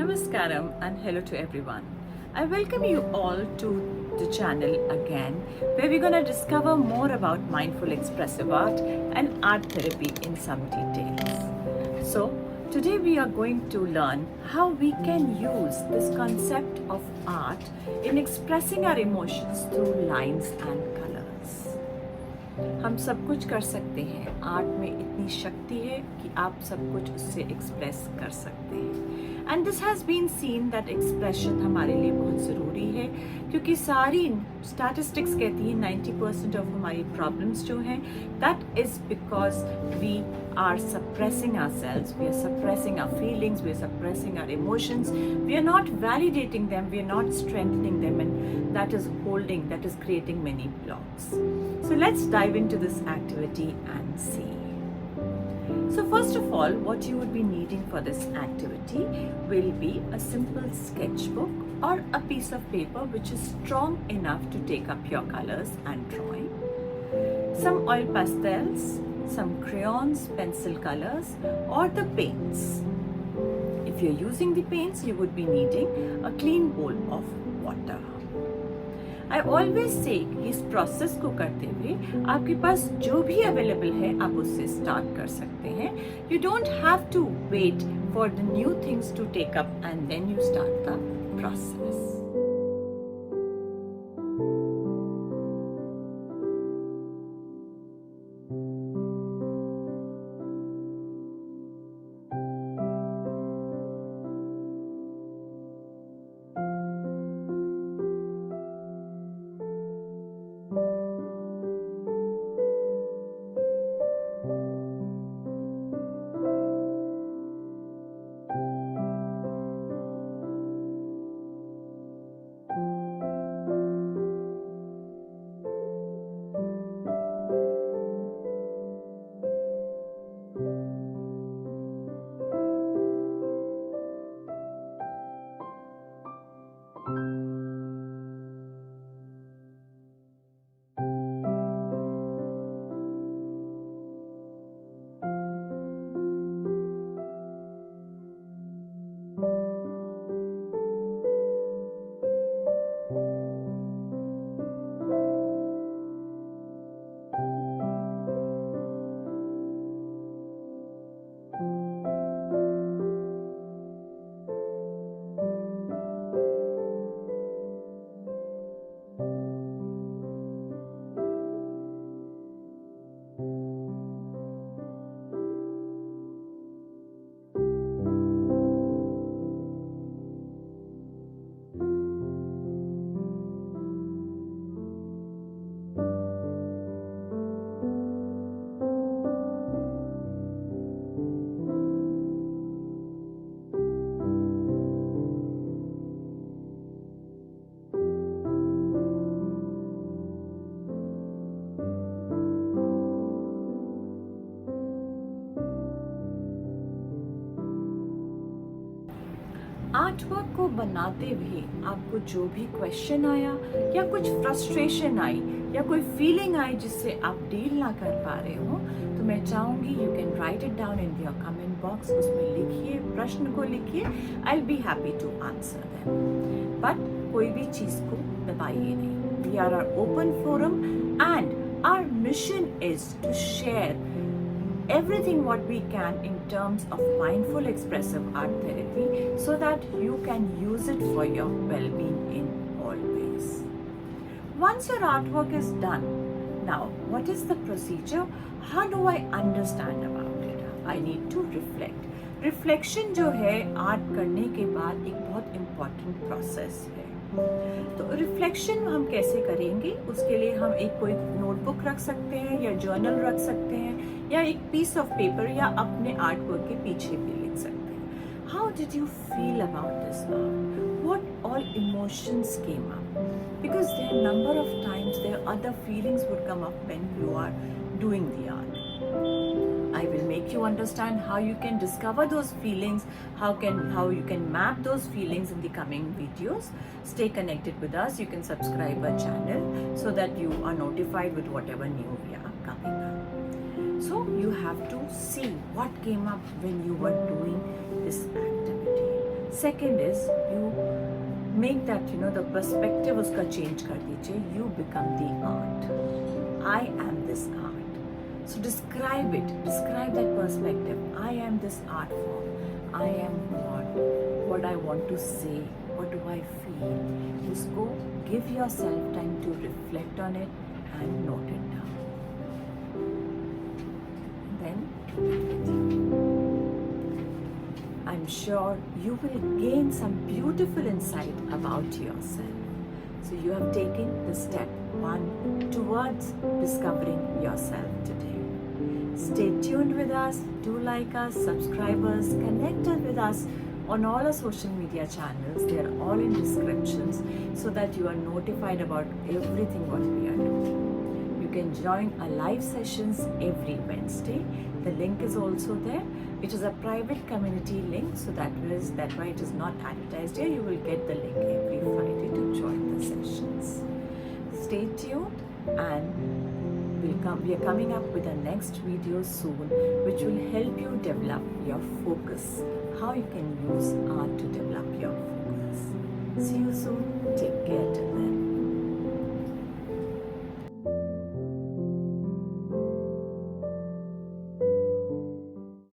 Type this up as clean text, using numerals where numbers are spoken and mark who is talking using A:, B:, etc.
A: Namaskaram and hello to everyone. I welcome you all to the channel again, where we're going to discover more about mindful expressive art and art therapy in some details. So, today we are going to learn how we can use this concept of art in expressing our emotions through lines and colors. हम सब कुछ कर सकते हैं, art में इतनी शक्ति है कि आप सब कुछ उससे एक्सप्रेस कर सकते हैं. And this has been seen that expression हमारे लिए बहुत ज़रूरी है, क्योंकि सारी स्टैटिस्टिक्स कहती हैं 90% ऑफ हमारी प्रॉब्लम्स जो हैं that is because we are suppressing ourselves, we are suppressing our feelings, we are suppressing our emotions, we are not validating them, we are not strengthening them, and that is creating many blocks. So let's dive into this activity and see. So first of all, what you would be needing for this activity will be a simple sketchbook or a piece of paper which is strong enough to take up your colors and drawing, some oil pastels, some crayons, pencil colors, or the paints. If you're using the paints, you would be needing a clean bowl of water. I always say कि इस process को करते हुए आपके पास जो भी available है आप उससे स्टार्ट कर सकते हैं. You don't have to wait for the new things to take up and then you start the process. Artwork को बनाते हुए आपको जो भी क्वेश्चन आया या कुछ फ्रस्ट्रेशन आई या कोई फीलिंग आई जिससे आप डील ना कर पा रहे हो, तो मैं चाहूँगी you can write it down in your comment box. उसमें लिखिए, प्रश्न को लिखिए. I will be happy to answer them. But कोई भी चीज़ को दबाइए नहीं. We are our open forum and our mission is to share everything what we can in terms of mindful expressive art therapy so that you can use it for your well-being in all ways. Once your artwork is done, now what is the procedure? How do I understand about it? I need to reflect. Reflection जो है art करने के बाद एक बहुत important process है. तो reflection हम कैसे करेंगे? उसके लिए हम एक कोई नोटबुक रख सकते हैं या जर्नल रख सकते हैं या एक पीस ऑफ पेपर या अपने आर्ट वर्क के पीछे भी लिख सकते हैं. How did you feel about this art? What all emotions came up? Because there number of times there other feelings would come up when you are doing the art. I will make you understand how you can discover those feelings, how you can map those feelings in the coming videos. Stay connected with us. You can subscribe our channel so that you are notified with whatever new we are coming up. So you have to see what came up when you were doing this activity. Second is you make that the perspective uska change kar dijiye. You become the art. I am this art. So describe it. Describe that perspective. I am this art form. I am what I want to say. What do I feel? Just go give yourself time to reflect on it and note it down. And then I'm sure you will gain some beautiful insight about yourself. So you have taken the step 1 towards discovering yourself today. Stay tuned with us, do like us, subscribe us, connect with us on all our social media channels. They are all in descriptions so that you are notified about everything what we are doing. You can join our live sessions every Wednesday. The link is also there. It is a private community link, so that why it is not advertised here. You will get the link every Friday to join the sessions. Stay tuned, and we are coming up with a next video soon, which will help you develop your focus. How you can use art to develop your focus. See you soon. Take care.